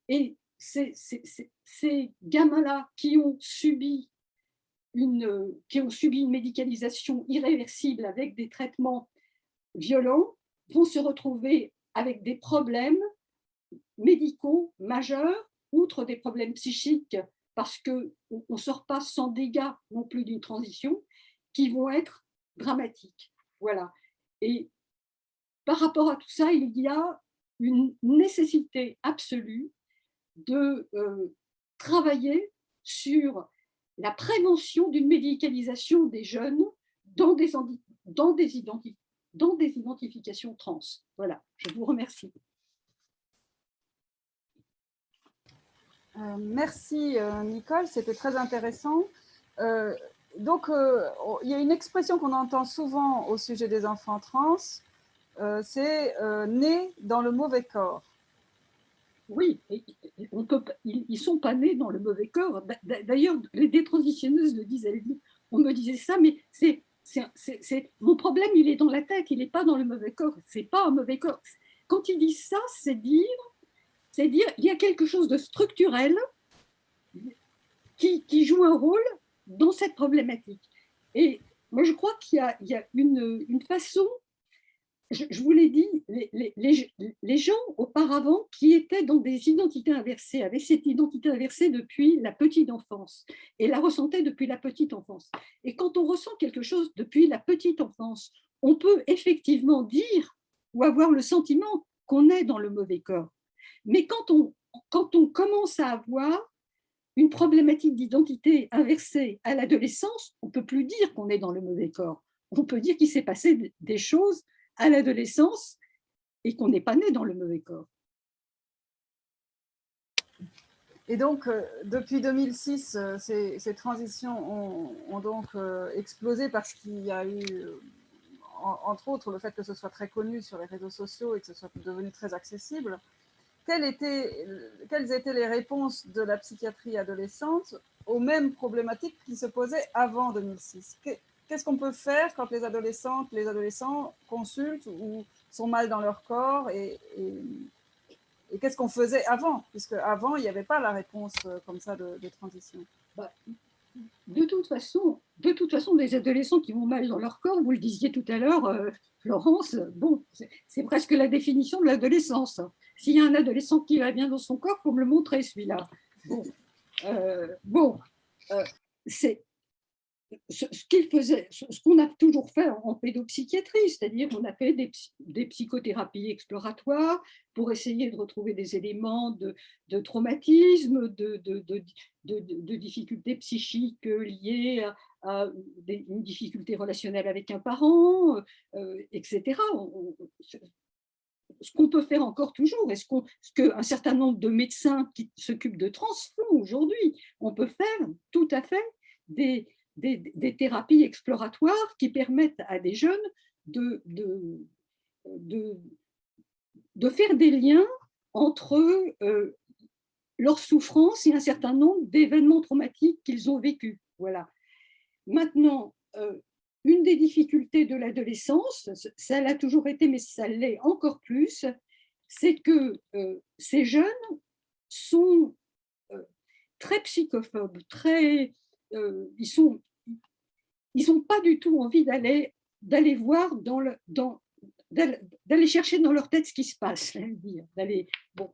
Et ces gamins-là qui ont subi une médicalisation irréversible avec des traitements violents vont se retrouver avec des problèmes médicaux majeurs, outre des problèmes psychiques, parce qu'on ne sort pas sans dégâts non plus d'une transition, qui vont être dramatiques. Voilà. Et par rapport à tout ça, il y a une nécessité absolue de travailler sur la prévention d'une médicalisation des jeunes dans des identifications trans. Voilà, je vous remercie. Merci Nicole, c'était très intéressant. Donc, il y a une expression qu'on entend souvent au sujet des enfants trans, c'est né dans le mauvais corps. Oui, ils ne sont pas nés dans le mauvais corps. D'ailleurs, les détransitionneuses le disent, on me disait ça, mais mon problème, il est dans la tête, il n'est pas dans le mauvais corps. Ce n'est pas un mauvais corps. Quand ils disent ça, c'est dire il y a quelque chose de structurel qui joue un rôle dans cette problématique. Et moi, je crois qu'il y a une façon, je vous l'ai dit, les gens auparavant qui étaient dans des identités inversées, avaient cette identité inversée depuis la petite enfance et la ressentaient depuis la petite enfance. Et quand on ressent quelque chose depuis la petite enfance, on peut effectivement dire ou avoir le sentiment qu'on est dans le mauvais corps. Mais quand on commence à avoir une problématique d'identité inversée à l'adolescence, on ne peut plus dire qu'on est dans le mauvais corps. On peut dire qu'il s'est passé des choses à l'adolescence et qu'on n'est pas né dans le mauvais corps. Et donc, depuis 2006, ces transitions ont donc explosé parce qu'il y a eu, entre autres, le fait que ce soit très connu sur les réseaux sociaux et que ce soit devenu très accessible. Quelles étaient les réponses de la psychiatrie adolescente aux mêmes problématiques qui se posaient avant 2006? Qu'est-ce qu'on peut faire quand les adolescents consultent ou sont mal dans leur corps et qu'est-ce qu'on faisait avant? Puisque avant, il n'y avait pas la réponse comme ça de transition. De toute façon, des adolescents qui vont mal dans leur corps, vous le disiez tout à l'heure, Florence, bon, c'est presque la définition de l'adolescence. S'il y a un adolescent qui va bien dans son corps, il faut me le montrer, celui-là. C'est ce qu'on a toujours fait en pédopsychiatrie, c'est-à-dire qu'on a fait des psychothérapies exploratoires pour essayer de retrouver des éléments de traumatisme, de difficultés psychiques liées à une difficulté relationnelle avec un parent, etc. ce qu'on peut faire encore toujours, et ce qu'un certain nombre de médecins qui s'occupent de trans font aujourd'hui. On peut faire tout à fait des thérapies exploratoires qui permettent à des jeunes de faire des liens entre leur souffrance et un certain nombre d'événements traumatiques qu'ils ont vécus. Voilà. Maintenant, une des difficultés de l'adolescence, ça l'a toujours été, mais ça l'est encore plus, c'est que ces jeunes sont très psychophobes, ils n'ont pas du tout envie d'aller voir d'aller chercher dans leur tête ce qui se passe, bon.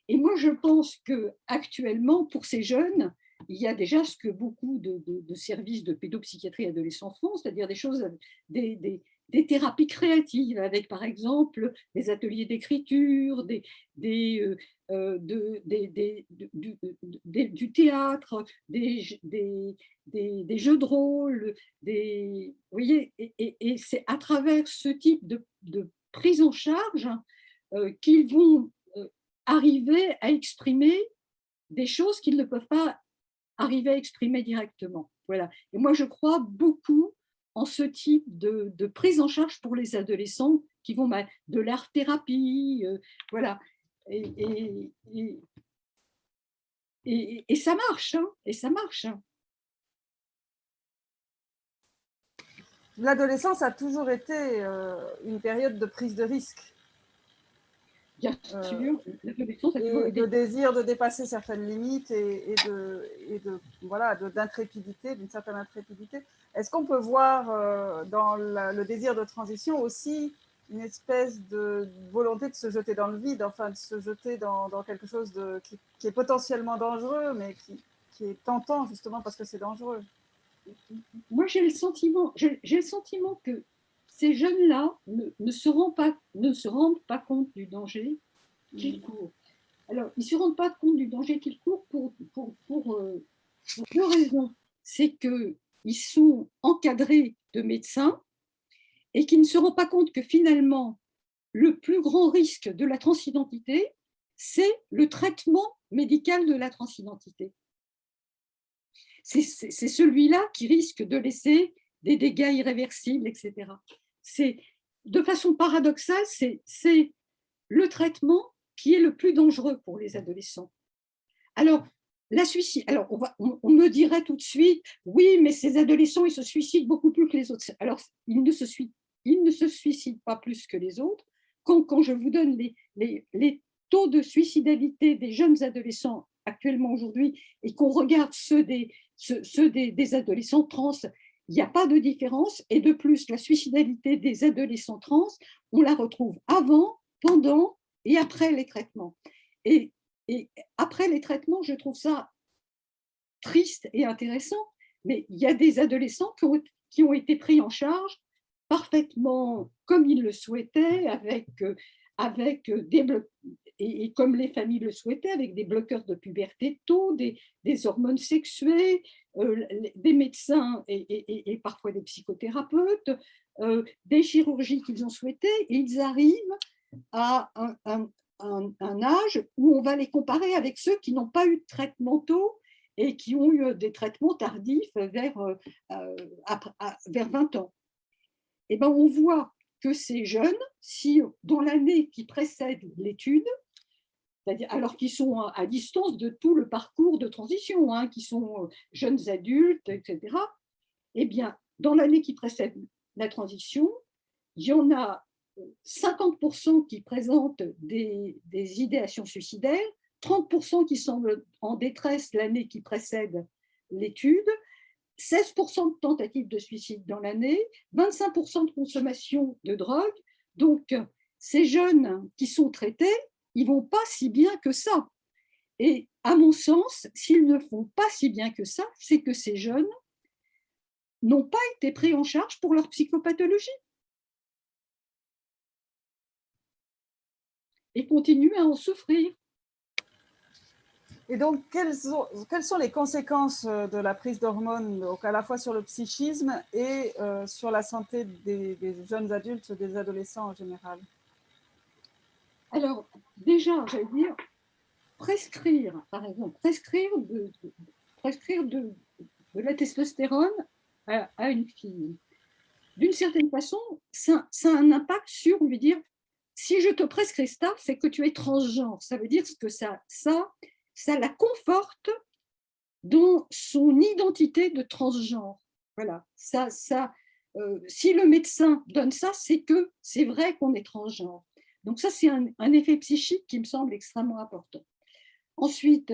Et moi, je pense qu'actuellement, pour ces jeunes, il y a déjà ce que beaucoup de services de pédopsychiatrie adolescents font, c'est-à-dire des choses, des thérapies créatives, avec par exemple des ateliers d'écriture, du théâtre, des jeux de rôle, vous voyez, et c'est à travers ce type de prise en charge qu'ils vont arriver à exprimer des choses qu'ils ne peuvent pas arriver à exprimer directement. Voilà. Et moi, je crois beaucoup en ce type de prise en charge pour les adolescents qui vont de l'art-thérapie, voilà. Et ça marche, hein, et ça marche. L'adolescence a toujours été une période de prise de risque. Bien sûr, l'adolescence a toujours été... de désir de dépasser certaines limites et d'intrépidité, d'une certaine intrépidité. Est-ce qu'on peut voir dans le désir de transition aussi une espèce de volonté de se jeter dans le vide, enfin de se jeter dans quelque chose qui est potentiellement dangereux, mais qui est tentant justement parce que c'est dangereux? Moi, j'ai le sentiment que ces jeunes-là ne se rendent pas compte du danger qu'ils courent. Alors, ils ne se rendent pas compte du danger qu'ils courent pour deux raisons. C'est qu'ils sont encadrés de médecins et qu'ils ne se rendent pas compte que finalement, le plus grand risque de la transidentité, c'est le traitement médical de la transidentité. C'est celui-là qui risque de laisser des dégâts irréversibles, etc. De façon paradoxale, c'est le traitement qui est le plus dangereux pour les adolescents. Alors, on me dirait tout de suite, oui, mais ces adolescents, ils se suicident beaucoup plus que les autres. Alors, ils ne se suicident pas plus que les autres. Quand je vous donne les taux de suicidalité des jeunes adolescents actuellement aujourd'hui et qu'on regarde ceux des adolescents trans, il n'y a pas de différence. Et de plus, la suicidalité des adolescents trans, on la retrouve avant, pendant et après les traitements. Et après les traitements, je trouve ça triste et intéressant, mais il y a des adolescents qui ont été pris en charge parfaitement comme ils le souhaitaient, avec des et comme les familles le souhaitaient, avec des bloqueurs de puberté tôt, des hormones sexuées, des médecins et parfois des psychothérapeutes, des chirurgies qu'ils ont souhaitées, et ils arrivent à un âge où on va les comparer avec ceux qui n'ont pas eu de traitement tôt et qui ont eu des traitements tardifs vers 20 ans. Et ben, on voit que ces jeunes, si dans l'année qui précède l'étude, c'est-à-dire alors qu'ils sont à distance de tout le parcours de transition, hein, qui sont jeunes adultes, etc., eh bien, dans l'année qui précède la transition, il y en a 50% qui présentent des idéations suicidaires, 30% qui semblent en détresse l'année qui précède l'étude, 16% de tentatives de suicide dans l'année, 25% de consommation de drogue. Donc, ces jeunes qui sont traités, ils ne vont pas si bien que ça. Et à mon sens, s'ils ne font pas si bien que ça, c'est que ces jeunes n'ont pas été pris en charge pour leur psychopathologie. Et continuent à en souffrir. Et donc, quelles sont les conséquences de la prise d'hormones, donc à la fois sur le psychisme et sur la santé des jeunes adultes, des adolescents en général? Alors, déjà, j'allais dire, prescrire, par exemple, prescrire de la testostérone à une fille, d'une certaine façon, ça a un impact sur, on veut dire, si je te prescris ça, c'est que tu es transgenre. Ça veut dire que ça la conforte dans son identité de transgenre. Voilà, si le médecin donne ça, c'est que c'est vrai qu'on est transgenre. Donc ça, c'est un effet psychique qui me semble extrêmement important. Ensuite,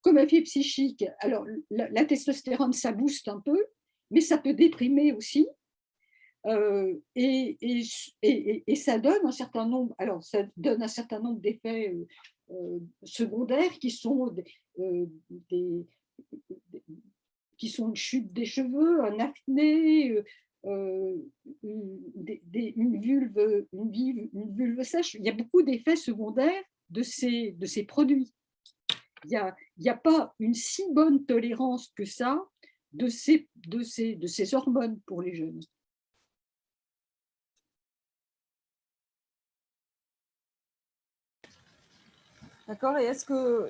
comme effet psychique, alors la testostérone, ça booste un peu, mais ça peut déprimer aussi. Et ça donne un certain nombre, alors ça donne un certain nombre d'effets secondaires qui sont des, qui sont une chute des cheveux, un acné, une vulve sèche. Il y a beaucoup d'effets secondaires de ces produits. Il y a pas une si bonne tolérance que ça de ces hormones pour les jeunes. D'accord. Et est-ce que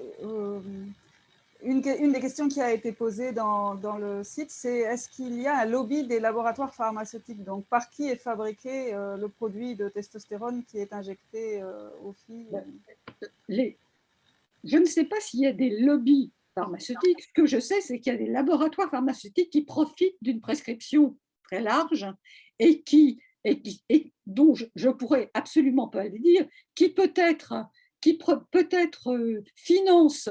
une des questions qui a été posée dans le site, c'est est-ce qu'il y a un lobby des laboratoires pharmaceutiques? Donc, par qui est fabriqué le produit de testostérone qui est injecté aux filles? Je ne sais pas s'il y a des lobbies pharmaceutiques. Ce que je sais, c'est qu'il y a des laboratoires pharmaceutiques qui profitent d'une prescription très large et dont je ne pourrais absolument pas le dire, qui peut-être finance,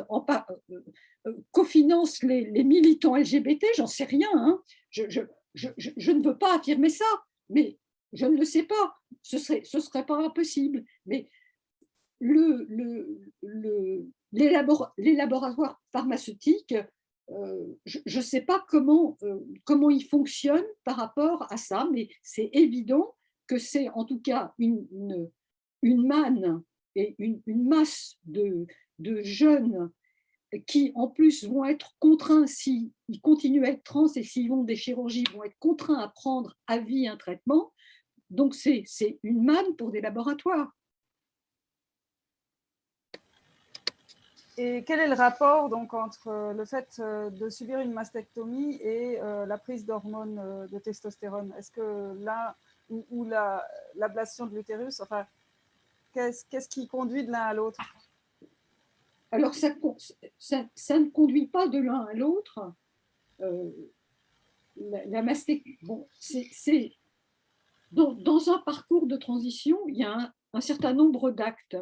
cofinance les militants LGBT, j'en sais rien. Hein. Je ne veux pas affirmer ça, mais je ne le sais pas. Ce serait pas impossible. Mais les laboratoires pharmaceutiques, je ne sais pas comment ils fonctionnent par rapport à ça, mais c'est évident que c'est en tout cas une manne et une masse de jeunes qui, en plus, vont être contraints, s'ils continuent à être trans et s'ils vont des chirurgies, vont être contraints à prendre à vie un traitement. Donc, c'est une manne pour des laboratoires. Et quel est le rapport donc, entre le fait de subir une mastectomie et la prise d'hormones de testostérone? Est-ce que là, ou l'ablation de l'utérus, enfin, qu'est-ce qui conduit de l'un à l'autre? Alors, ça ne conduit pas de l'un à l'autre. La mastectomie, bon, c'est dans un parcours de transition, il y a un certain nombre d'actes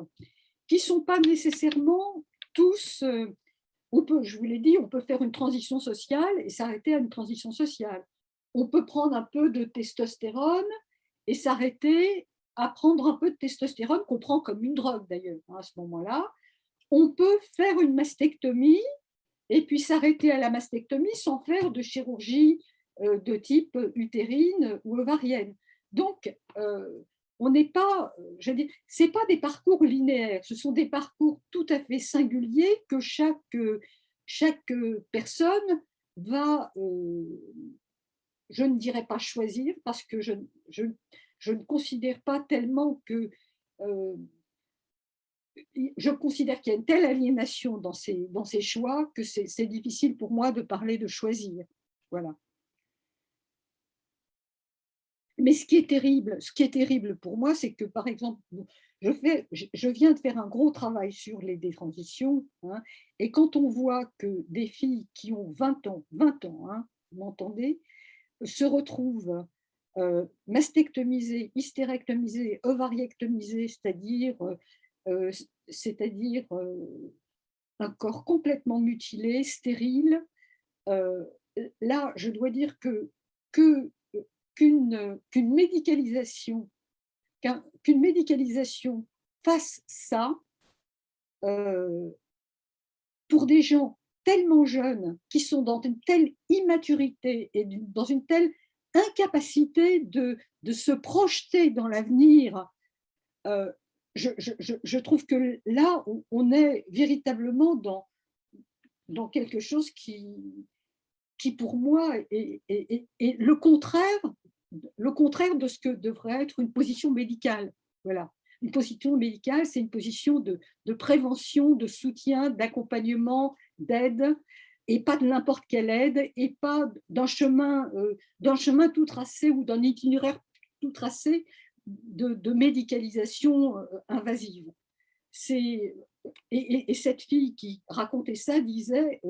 qui ne sont pas nécessairement tous. Je vous l'ai dit, on peut faire une transition sociale et s'arrêter à une transition sociale. On peut prendre un peu de testostérone et s'arrêter à prendre un peu de testostérone qu'on prend comme une drogue d'ailleurs à ce moment-là. On peut faire une mastectomie et puis s'arrêter à la mastectomie sans faire de chirurgie de type utérine ou ovarienne. Donc, on n'est pas, je veux dire, c'est pas des parcours linéaires, ce sont des parcours tout à fait singuliers que chaque personne va, je ne dirais pas choisir, parce que je ne considère pas tellement que je considère qu'il y a une telle aliénation dans ces choix que c'est difficile pour moi de parler de choisir. Voilà. Mais ce qui est terrible pour moi, c'est que, par exemple, je viens de faire un gros travail sur les détransitions, hein, et quand on voit que des filles qui ont 20 ans, hein, vous m'entendez, se retrouvent mastectomisées, hystérectomisées, ovariectomisées, euh, c'est-à-dire un corps complètement mutilé, stérile. Euh, Là, je dois dire que qu'une médicalisation, qu'une médicalisation fasse ça pour des gens tellement jeunes qui sont dans une telle immaturité et dans une telle incapacité de se projeter dans l'avenir. Je trouve que là, on est véritablement dans quelque chose qui pour moi, est le contraire de ce que devrait être une position médicale. Voilà. Une position médicale, c'est une position de prévention, de soutien, d'accompagnement, d'aide, et pas de n'importe quelle aide, et pas d'un chemin tout tracé ou d'un itinéraire tout tracé de médicalisation invasive. C'est, et cette fille qui racontait ça disait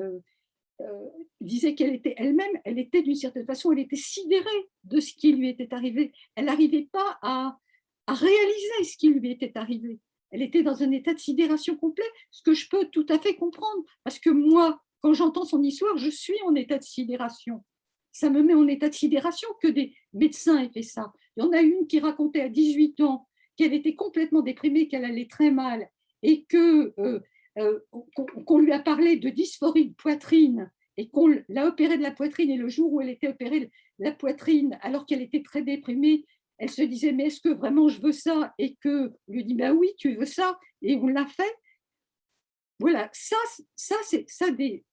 qu'elle était elle-même, elle était d'une certaine façon, elle était sidérée de ce qui lui était arrivé. Elle n'arrivait pas à réaliser ce qui lui était arrivé. Elle était dans un état de sidération complet, ce que je peux tout à fait comprendre, parce que moi, quand j'entends son histoire, je suis en état de sidération. Ça me met en état de sidération que des médecins aient fait ça. Il y en a une qui racontait à 18 ans qu'elle était complètement déprimée, qu'elle allait très mal, et qu'on lui a parlé de dysphorie de poitrine et qu'on l'a opérée de la poitrine, et le jour où elle était opérée de la poitrine, alors qu'elle était très déprimée, elle se disait mais est-ce que vraiment je veux ça, et que lui dit ben oui tu veux ça, et on l'a fait. Voilà, ça c'est des,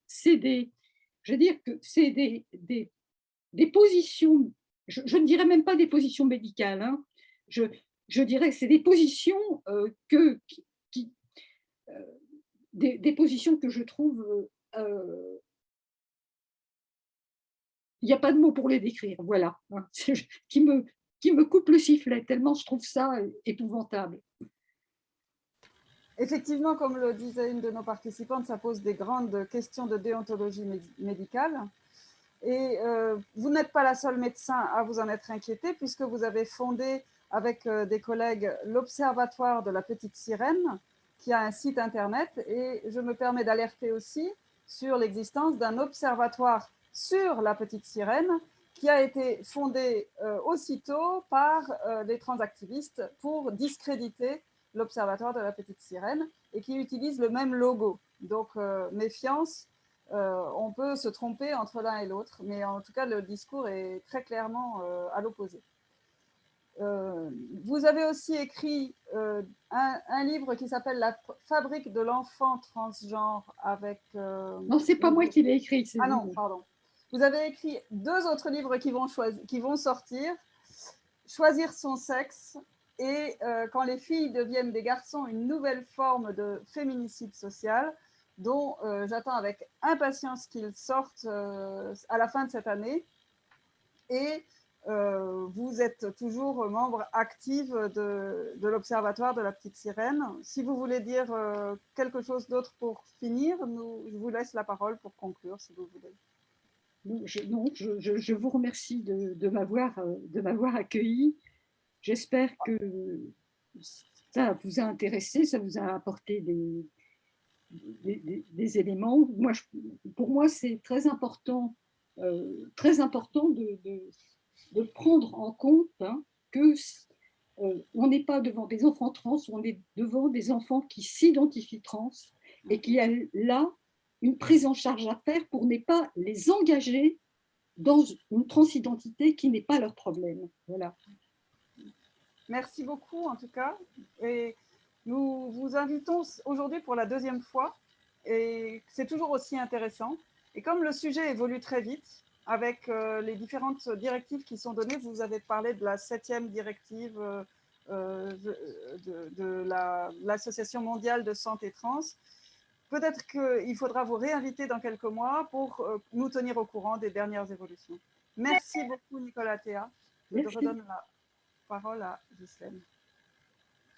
je veux dire que c'est des positions, je ne dirais même pas des positions médicales, hein. Je dirais que c'est des positions qui, des positions que je trouve, il n'y a pas de mots pour les décrire, voilà, hein, qui me, qui me coupe le sifflet, tellement je trouve ça épouvantable. Effectivement, comme le disait une de nos participantes, ça pose des grandes questions de déontologie médicale. Et vous n'êtes pas la seule médecin à vous en être inquiété, puisque vous avez fondé avec des collègues l'Observatoire de la Petite Sirène, qui a un site internet. Et je me permets d'alerter aussi sur l'existence d'un observatoire sur la Petite Sirène, qui a été fondé aussitôt par des transactivistes pour discréditer l'Observatoire de la Petite Sirène, et qui utilise le même logo. Donc, méfiance. On peut se tromper entre l'un et l'autre, mais en tout cas, le discours est très clairement à l'opposé. Vous avez aussi écrit un livre qui s'appelle La fabrique de l'enfant transgenre avec… Non, c'est pas moi qui l'ai écrit. Ah non, pardon. Vous avez écrit 2 autres livres qui vont sortir, Choisir son sexe et Quand les filles deviennent des garçons, une nouvelle forme de féminicide social, dont j'attends avec impatience qu'ils sortent à la fin de cette année. Et vous êtes toujours membre active de l'Observatoire de la Petite Sirène. Si vous voulez dire quelque chose d'autre pour finir, je vous laisse la parole pour conclure, si vous voulez. Je vous remercie de m'avoir accueilli. J'espère que ça vous a intéressé, ça vous a apporté des éléments. Pour moi, c'est très important de prendre en compte, hein, que on n'est pas devant des enfants trans, on est devant des enfants qui s'identifient trans, et qu'il y a là une prise en charge à faire pour ne pas les engager dans une transidentité qui n'est pas leur problème. Voilà. Merci beaucoup en tout cas. Et nous vous invitons aujourd'hui pour la 2e fois. Et c'est toujours aussi intéressant. Et comme le sujet évolue très vite, avec les différentes directives qui sont données, vous avez parlé de la 7e directive de l'Association mondiale de santé trans. Peut-être qu'il faudra vous réinviter dans quelques mois pour nous tenir au courant des dernières évolutions. Merci beaucoup Nicolas Théa. Je te redonne la parole à Ghislaine.